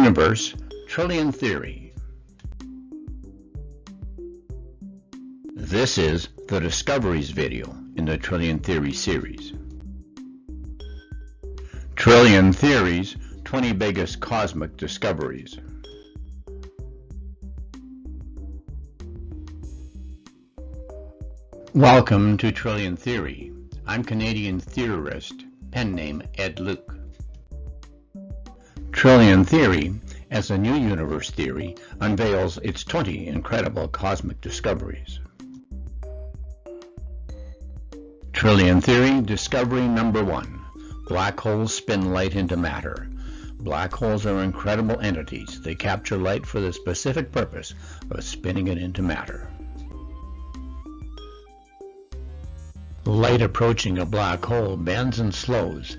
Universe Trillion Theory. This is the Discoveries video in the Trillion Theory series. Trillion Theories, 20 Biggest Cosmic Discoveries. Welcome to Trillion Theory. I'm Canadian theorist, pen name Ed Luke. Trillion Theory, as a new universe theory, unveils its 20 incredible cosmic discoveries. Trillion Theory Discovery Number 1. Black holes spin light into matter. Black holes are incredible entities. They capture light for the specific purpose of spinning it into matter. Light approaching a black hole bends and slows,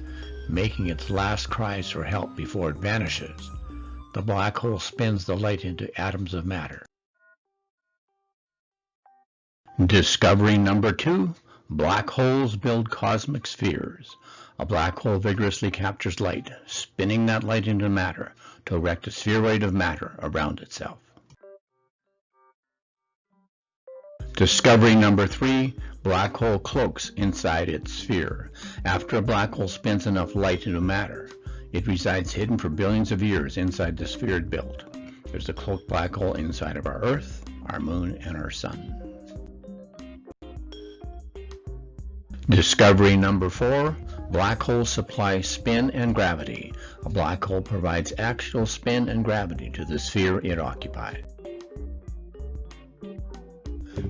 making its last cries for help before it vanishes. The black hole spins the light into atoms of matter. Discovery number 2. Black holes build cosmic spheres. A black hole vigorously captures light, spinning that light into matter to erect a spheroid of matter around itself. Discovery number 3. Black hole cloaks inside its sphere. After a black hole spins enough light into matter, it resides hidden for billions of years inside the sphere it built. There's a cloaked black hole inside of our Earth, our Moon, and our Sun. Discovery number 4. Black holes supply spin and gravity. A black hole provides actual spin and gravity to the sphere it occupies.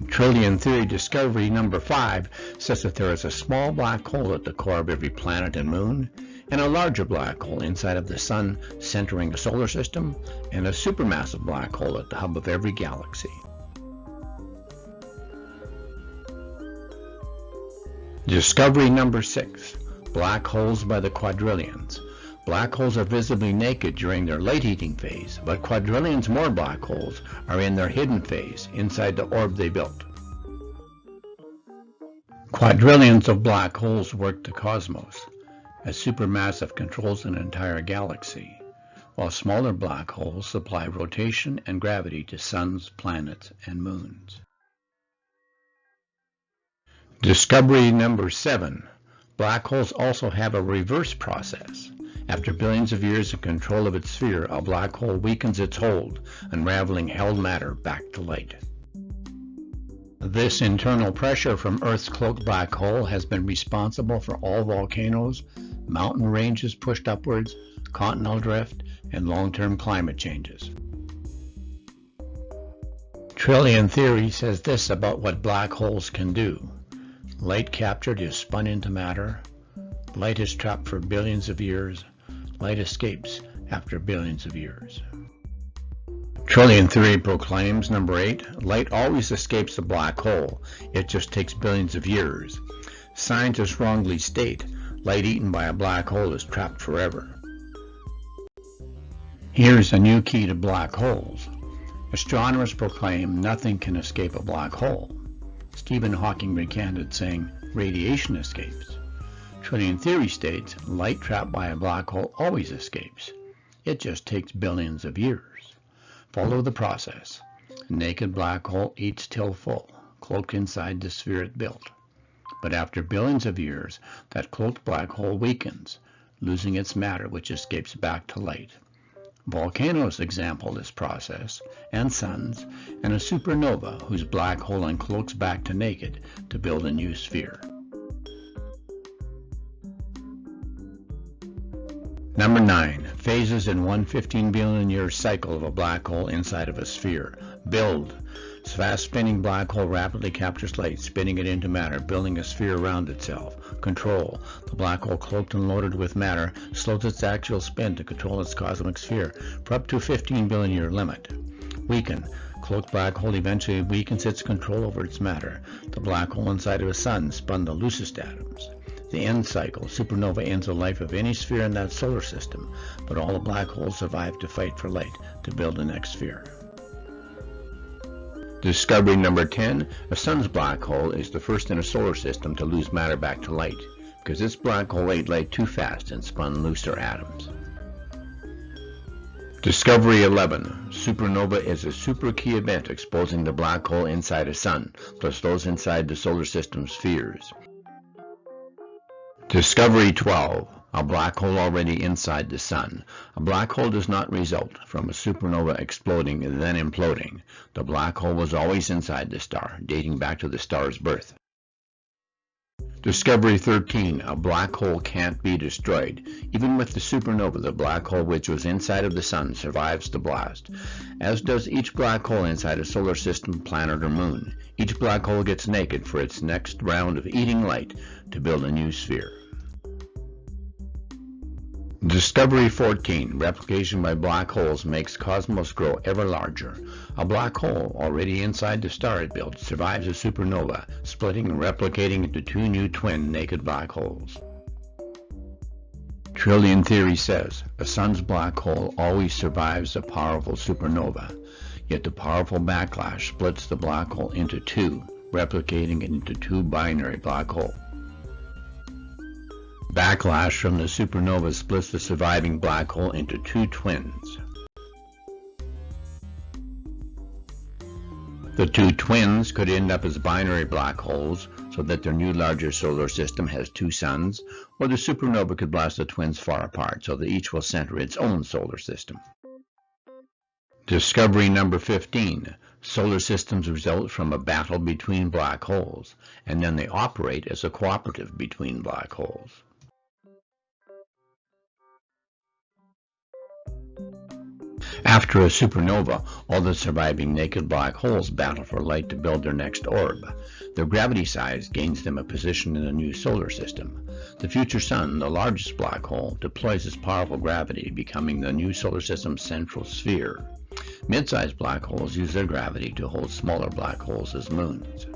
Trillion Theory Discovery number 5 says that there is a small black hole at the core of every planet and moon, and a larger black hole inside of the Sun centering a solar system, and a supermassive black hole at the hub of every galaxy. Discovery number 6. Black holes by the quadrillions. Black holes are visibly naked during their light-eating phase, but quadrillions more black holes are in their hidden phase inside the orb they built. Quadrillions of black holes work the cosmos, as supermassive controls an entire galaxy, while smaller black holes supply rotation and gravity to suns, planets, and moons. Discovery number 7. Black holes also have a reverse process. After billions of years of control of its sphere, a black hole weakens its hold, unraveling held matter back to light. This internal pressure from Earth's cloaked black hole has been responsible for all volcanoes, mountain ranges pushed upwards, continental drift, and long-term climate changes. Trillion Theory says this about what black holes can do. Light captured is spun into matter. Light is trapped for billions of years. Light escapes after billions of years. Trillion Theory proclaims, number 8, light always escapes the black hole. It just takes billions of years. Scientists wrongly state light eaten by a black hole is trapped forever. Here's a new key to black holes. Astronomers proclaim nothing can escape a black hole. Stephen Hawking recanted, saying radiation escapes. Trillion Theory states light trapped by a black hole always escapes. It just takes billions of years. Follow the process. A naked black hole eats till full, cloaked inside the sphere it built. But after billions of years, that cloaked black hole weakens, losing its matter, which escapes back to light. Volcanoes example this process, and suns, and a supernova whose black hole uncloaks back to naked to build a new sphere. Number 9. Phases in one 15 billion year cycle of a black hole inside of a sphere. Build. This fast-spinning black hole rapidly captures light, spinning it into matter, building a sphere around itself. Control. The black hole, cloaked and loaded with matter, slows its actual spin to control its cosmic sphere for up to a 15 billion year limit. Weaken. Cloaked black hole eventually weakens its control over its matter. The black hole inside of a sun spun the loosest atoms. The end cycle. Supernova ends the life of any sphere in that solar system, but all the black holes survive to fight for light to build the next sphere. Discovery number 10. A sun's black hole is the first in a solar system to lose matter back to light, because this black hole ate light too fast and spun looser atoms. Discovery 11. Supernova is a super key event exposing the black hole inside a sun, plus those inside the solar system spheres. Discovery 12. A black hole already inside the sun. A black hole does not result from a supernova exploding and then imploding. The black hole was always inside the star, dating back to the star's birth. Discovery 13. A black hole can't be destroyed. Even with the supernova, the black hole which was inside of the sun survives the blast, as does each black hole inside a solar system, planet, or moon. Each black hole gets naked for its next round of eating light to build a new sphere. Discovery 14. Replication by black holes makes cosmos grow ever larger. A black hole, already inside the star it built, survives a supernova, splitting and replicating into two new twin naked black holes. Trillion theory says a sun's black hole always survives a powerful supernova, yet the powerful backlash splits the black hole into two, replicating it into two binary black holes. Backlash from the supernova splits the surviving black hole into two twins. The two twins could end up as binary black holes, so that their new larger solar system has two suns, or the supernova could blast the twins far apart, so that each will center its own solar system. Discovery number 15. Solar systems result from a battle between black holes, and then they operate as a cooperative between black holes. After a supernova, all the surviving naked black holes battle for light to build their next orb. Their gravity size gains them a position in a new solar system. The future sun, the largest black hole, deploys its powerful gravity, becoming the new solar system's central sphere. Mid-sized black holes use their gravity to hold smaller black holes as moons.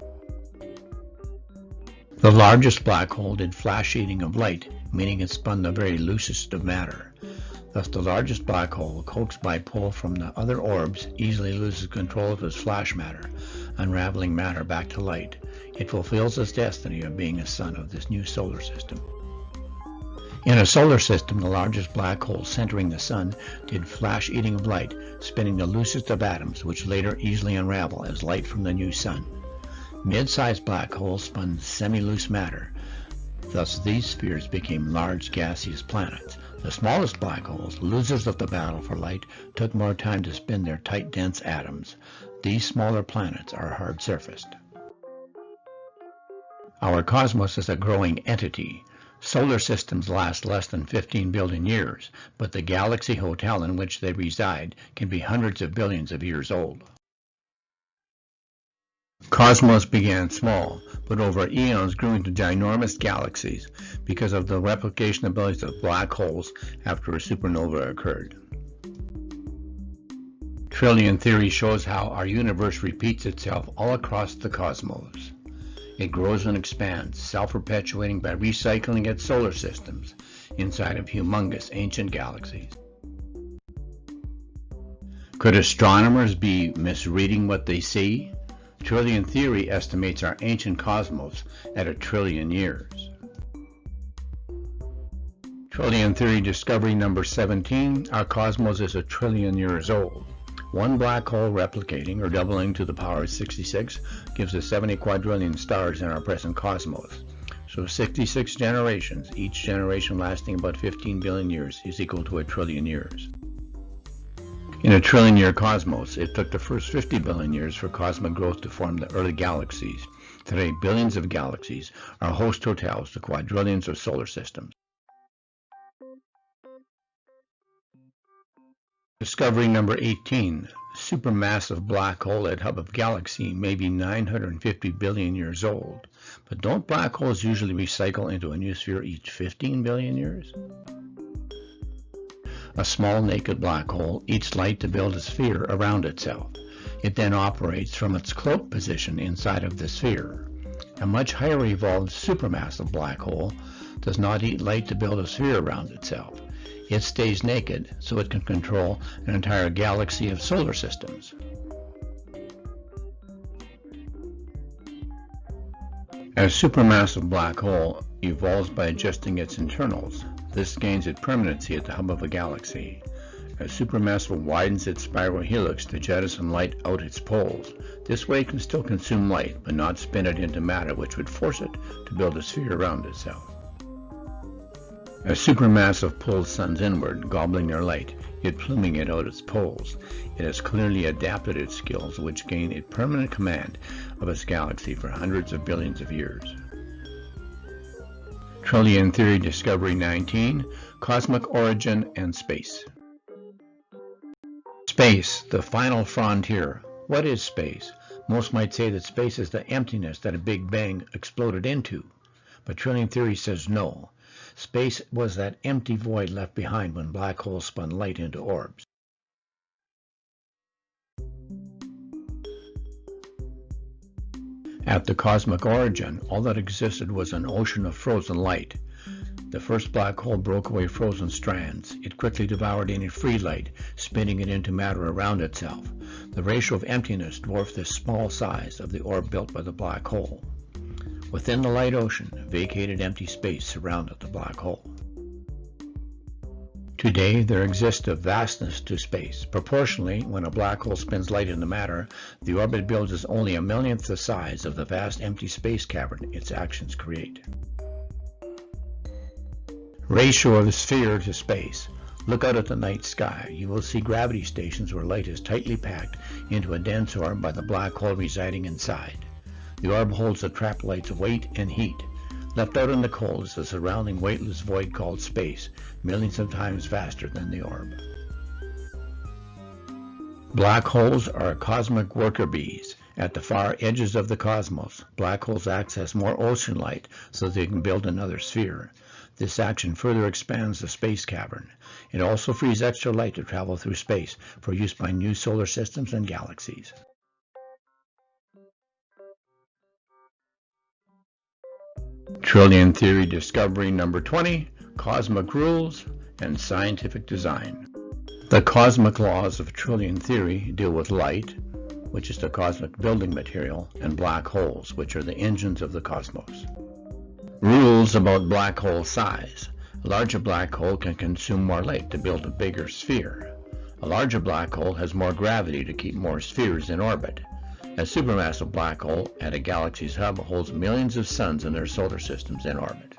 The largest black hole did flash eating of light, meaning it spun the very loosest of matter. Thus, the largest black hole, coaxed by pull from the other orbs, easily loses control of its flash matter, unraveling matter back to light. It fulfills its destiny of being a sun of this new solar system. In a solar system, the largest black hole centering the sun did flash eating of light, spinning the loosest of atoms, which later easily unravel as light from the new sun. Mid-sized black holes spun semi-loose matter. Thus, these spheres became large gaseous planets. The smallest black holes, losers of the battle for light, took more time to spin their tight, dense atoms. These smaller planets are hard-surfaced. Our cosmos is a growing entity. Solar systems last less than 15 billion years, but the galaxy hotel in which they reside can be hundreds of billions of years old. Cosmos began small, but over eons grew into ginormous galaxies because of the replication abilities of black holes after a supernova occurred. Trillion theory shows how our universe repeats itself all across the cosmos. It grows and expands, self-perpetuating by recycling its solar systems inside of humongous ancient galaxies. Could astronomers be misreading what they see? Trillion theory estimates our ancient cosmos at 1 trillion years. Trillion theory discovery number 17. Our cosmos is 1 trillion years old. One black hole replicating or doubling to the power of 66 gives us 70 quadrillion stars in our present cosmos. So 66 generations, each generation lasting about 15 billion years, is equal to 1 trillion years. In a trillion-year cosmos, it took the first 50 billion years for cosmic growth to form the early galaxies. Today, billions of galaxies are host hotels to quadrillions of solar systems. Discovery number 18. Supermassive black hole at hub of galaxy may be 950 billion years old, but don't black holes usually recycle into a new sphere each 15 billion years? A small naked black hole eats light to build a sphere around itself. It then operates from its cloaked position inside of the sphere. A much higher evolved supermassive black hole does not eat light to build a sphere around itself. It stays naked so it can control an entire galaxy of solar systems. A supermassive black hole evolves by adjusting its internals. This gains its permanency at the hub of a galaxy. A supermassive widens its spiral helix to jettison light out its poles. This way it can still consume light, but not spin it into matter, which would force it to build a sphere around itself. A supermassive pulls suns inward, gobbling their light, yet pluming it out its poles. It has clearly adapted its skills, which gain a permanent command of its galaxy for hundreds of billions of years. Trillion Theory Discovery 19, Cosmic Origin and Space. Space, the final frontier. What is space? Most might say that space is the emptiness that a Big Bang exploded into, but Trillion Theory says no. Space was that empty void left behind when black holes spun light into orbs. At the cosmic origin, all that existed was an ocean of frozen light. The first black hole broke away frozen strands. It quickly devoured any free light, spinning it into matter around itself. The ratio of emptiness dwarfed the small size of the orb built by the black hole. Within the light ocean, vacated empty space surrounded the black hole. Today, there exists a vastness to space. Proportionally, when a black hole spins light into matter, the orb it builds is only a millionth the size of the vast empty space cavern its actions create. Ratio of the sphere to space. Look out at the night sky. You will see gravity stations where light is tightly packed into a dense orb by the black hole residing inside. The orb holds the trapped light's weight and heat. Left out in the cold is the surrounding weightless void called space, millions of times faster than the orb. Black holes are cosmic worker bees. At the far edges of the cosmos, black holes access more ocean light so they can build another sphere. This action further expands the space cavern. It also frees extra light to travel through space for use by new solar systems and galaxies. Trillion Theory Discovery number 20, Cosmic Rules and Scientific Design. The cosmic laws of Trillion Theory deal with light, which is the cosmic building material, and black holes, which are the engines of the cosmos. Rules about black hole size. A larger black hole can consume more light to build a bigger sphere. A larger black hole has more gravity to keep more spheres in orbit. A supermassive black hole at a galaxy's hub holds millions of suns in their solar systems in orbit.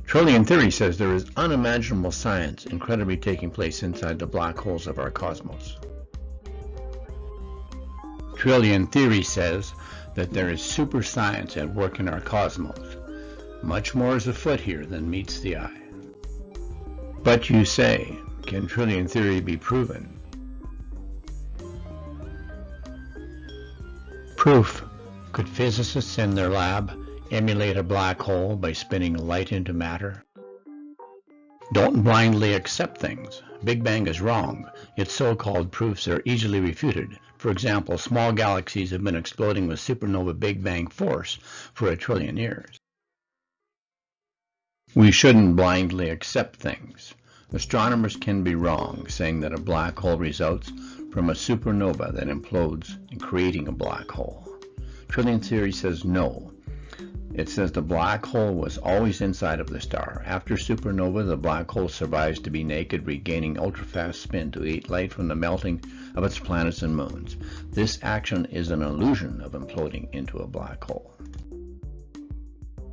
Trillion Theory says there is unimaginable science incredibly taking place inside the black holes of our cosmos. Trillion Theory says that there is super science at work in our cosmos. Much more is afoot here than meets the eye. But you say, can Trillion Theory be proven? Proof. Could physicists in their lab emulate a black hole by spinning light into matter? Don't blindly accept things. Big Bang is wrong. Its so-called proofs are easily refuted. For example, small galaxies have been exploding with supernova Big Bang force for 1 trillion years. We shouldn't blindly accept things. Astronomers can be wrong, saying that a black hole results from a supernova that implodes in creating a black hole. Trillion Theory says no. It says the black hole was always inside of the star. After supernova, the black hole survives to be naked, regaining ultrafast spin to eat light from the melting of its planets and moons. This action is an illusion of imploding into a black hole.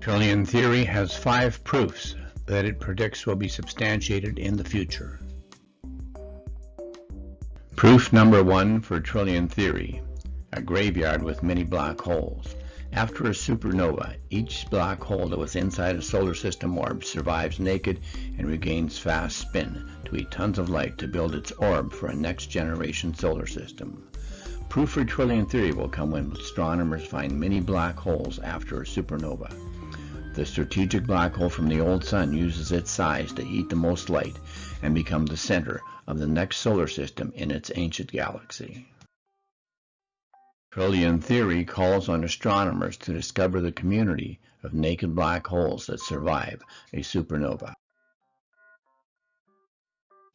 Trillion Theory has 5 proofs that it predicts will be substantiated in the future. Proof number 1 for Trillion Theory: a graveyard with many black holes. After a supernova, each black hole that was inside a solar system orb survives naked and regains fast spin to eat tons of light to build its orb for a next-generation solar system. Proof for Trillion Theory will come when astronomers find many black holes after a supernova. The strategic black hole from the old sun uses its size to eat the most light and become the center of the next solar system in its ancient galaxy. Trillion Theory calls on astronomers to discover the community of naked black holes that survive a supernova.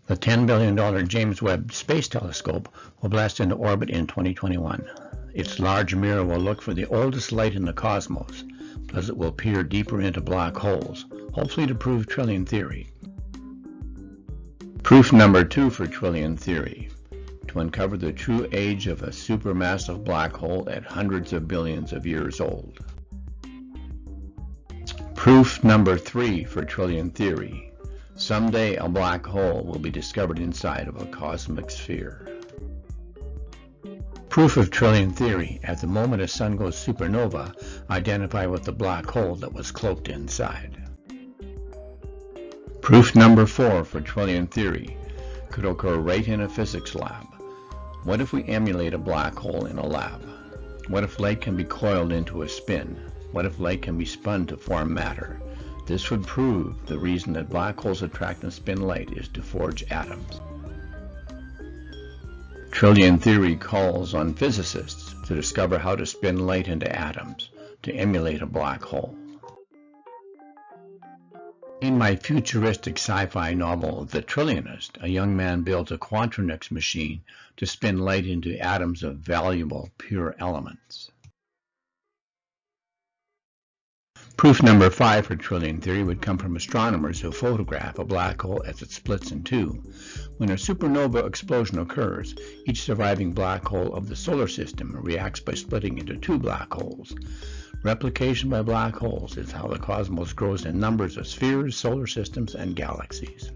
The $10 billion James Webb Space Telescope will blast into orbit in 2021. Its large mirror will look for the oldest light in the cosmos, plus it will peer deeper into black holes, hopefully to prove Trillion Theory. Proof number 2 for Trillion Theory. To uncover the true age of a supermassive black hole at hundreds of billions of years old. Proof number 3 for Trillion Theory. Someday a black hole will be discovered inside of a cosmic sphere. Proof of Trillion Theory. At the moment a sun goes supernova, identify with the black hole that was cloaked inside. Proof number 4 for Trillion Theory. Could occur right in a physics lab. What if we emulate a black hole in a lab? What if light can be coiled into a spin? What if light can be spun to form matter? This would prove the reason that black holes attract and spin light is to forge atoms. Trillion Theory calls on physicists to discover how to spin light into atoms to emulate a black hole. In my futuristic sci-fi novel, The Trillionist, a young man builds a quantronics machine to spin light into atoms of valuable pure elements. Proof number 5 for Trillion Theory would come from astronomers who photograph a black hole as it splits in two. When a supernova explosion occurs, each surviving black hole of the solar system reacts by splitting into two black holes. Replication by black holes is how the cosmos grows in numbers of spheres, solar systems, and galaxies.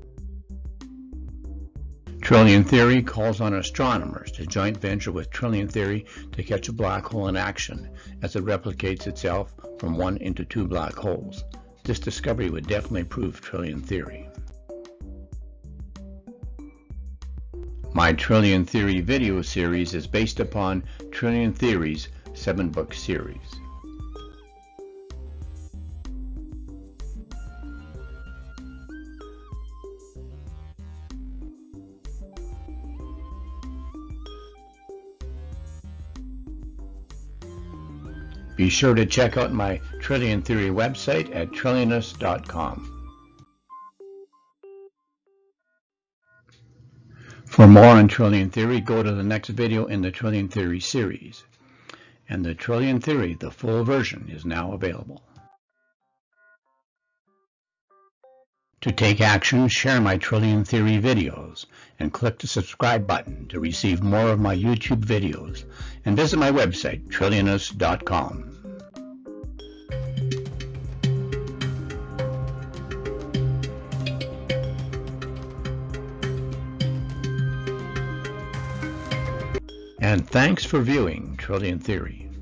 Trillion Theory calls on astronomers to joint venture with Trillion Theory to catch a black hole in action as it replicates itself from one into two black holes. This discovery would definitely prove Trillion Theory. My Trillion Theory video series is based upon Trillion Theory's 7-book series. Be sure to check out my Trillion Theory website at trillionist.com. For more on Trillion Theory, go to the next video in the Trillion Theory series. And the Trillion Theory, the full version, is now available. To take action, share my Trillion Theory videos and click the subscribe button to receive more of my YouTube videos, and visit my website, trillionist.com. And thanks for viewing Trillion Theory.